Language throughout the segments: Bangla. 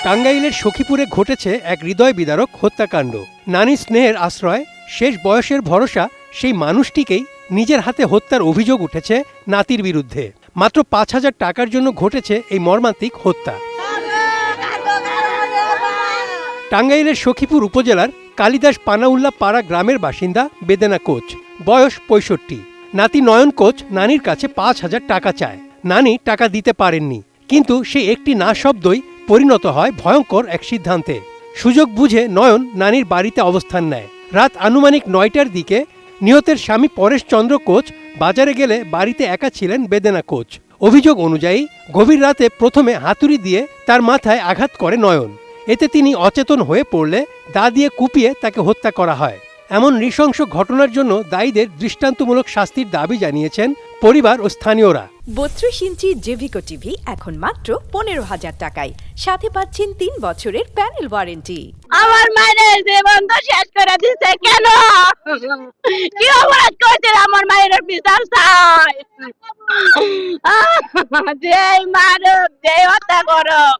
টাঙ্গাইলের সখীপুরে ঘটেছে এক হৃদয় বিদারক হত্যাকাণ্ড। নানির স্নেহের আশ্রয়, শেষ বয়সের ভরসা সেই মানুষটিকেই নিজের হাতে হত্যার অভিযোগ উঠেছে নাতির বিরুদ্ধে। মাত্র ৫,০০০ টাকার জন্য ঘটেছে এই মর্মান্তিক হত্যা। টাঙ্গাইলের সখীপুর উপজেলার কালিদাস পানাউল্লা পাড়া গ্রামের বাসিন্দা বেদেনা কোচ, বয়স ৬৫। নাতি নয়ন কোচ নানির কাছে ৫,০০০ টাকা চায়। নানি টাকা দিতে পারেননি, কিন্তু সে একটি না শব্দই পরিণত হয় ভয়ঙ্কর এক সিদ্ধান্তে। সুযোগ বুঝে নয়ন নানির বাড়িতে অবস্থান নেয়। রাত আনুমানিক ৯টার দিকে নিহতের স্বামী পরেশ চন্দ্র কোচ বাজারে গেলে বাড়িতে একা ছিলেন বেদেনা কোচ। অভিযোগ অনুযায়ী গভীর রাতে প্রথমে হাতুড়ি দিয়ে তার মাথায় আঘাত করে নয়ন। এতে তিনি অচেতন হয়ে পড়লে দা দিয়ে কুপিয়ে তাকে হত্যা করা হয়। এমন নৃশংস ঘটনার জন্য দায়ীদের দৃষ্টান্তমূলক শাস্তির দাবি জানিয়েছেন পরিবার ও স্থানীয়রা। ৩২ ইঞ্চি জেভিকো টিভি এখন মাত্র ১৫,০০০ টাকায়, সাথে পাচ্ছেন ৩ বছরের প্যানেল ওয়ারেন্টি। আমার মায়ের জীবন তো শেষ করে দিছে কেন? কি অপরাধ করছে? আমার মায়ের বিচার চাই। যে মারুক, যে হত্যা করুক,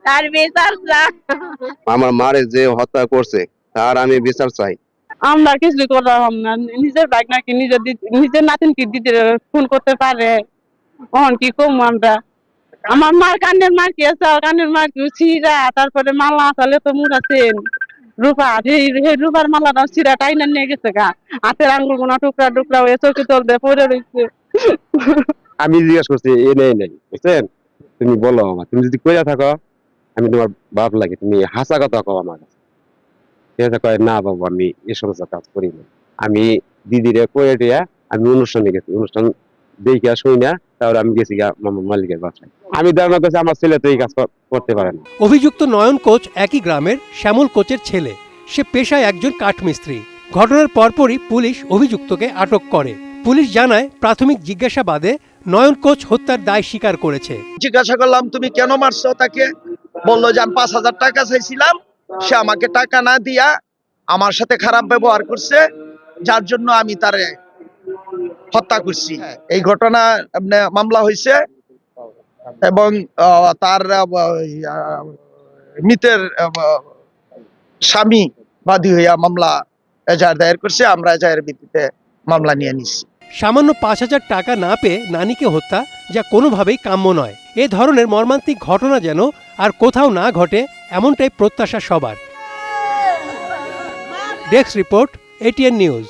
তার বিচার চাই। আমার মারে যে হত্যা করছে তার আমি বিচার চাই। আমরা কিছু করলাম না, নিজের বাইক নাকি নিজের নাতিনকে দিতে ফোন করতে পারে, তখন কি কম আমরা। আমার মার কানের মার কি আছে, কানের মার কি ছিঁড়া, তারপরে মালা তাহলে তো মুড়াছেন রূপা, সেই রূপার মালাটা ছিঁড়া টাইনা নিয়ে গেছে গা, হাতের আঙ্গুল গোনা টুকরা টুকরা হয়ে চোখে চলতে পড়ে রয়েছে। আমি জিজ্ঞাসা করছি এ নেই বুঝছেন, তুমি বলো আমার, তুমি যদি কইয়া থাকো আমি তোমার বাপ লাগে, তুমি হাসা কথা কও আমার কাছে। ঠিক আছে, কয় না বাবু আমি এই সমস্ত কাজ করি না। আমি দিদিরে কয়ে দিয়া আমি অনুষ্ঠানে গেছি, অনুষ্ঠান দেখে শুই না, তারপরে আমি গেছি মালিকের বাসায়। আমি ধারণা করছি আমার ছেলে তো এই কাজ করতে পারে না। অভিযুক্ত নয়ন কোচ একই গ্রামের শ্যামল কোচের ছেলে। সে পেশায় একজন কাঠমিস্ত্রি। ঘটনার পরপরই পুলিশ অভিযুক্তকে আটক করে। পুলিশ জানায় প্রাথমিক জিজ্ঞাসাবাদে নয়ন কোচ হত্যার দায় স্বীকার করেছে। জিজ্ঞাসা করলাম তুমি কেন মারছো তাকে, বললো যে আমি ৫,০০০ টাকা চাইছিলাম, সে আমাকে টাকা না দিয়া আমার সাথে খারাপ ব্যবহার করছে, যার জন্য আমি তারে হত্যা করছি। এই ঘটনা মামলা হয়েছে এবং তার মৃতের স্বামী বাদী হইয়া মামলা এজাহার দায়ের করছে। আমরা এজাহারের ভিত্তিতে মামলা নিয়ে নিচ্ছি। সামান্য ৫,০০০ টাকা না পেয়ে নানিকে হত্যা, যা কোনোভাবেই কাম্য নয়। এ ধরনের মর্মান্তিক ঘটনা যেন আর কোথাও না ঘটে, এমনটাই প্রত্যাশা সবার। Desk report, ATN news.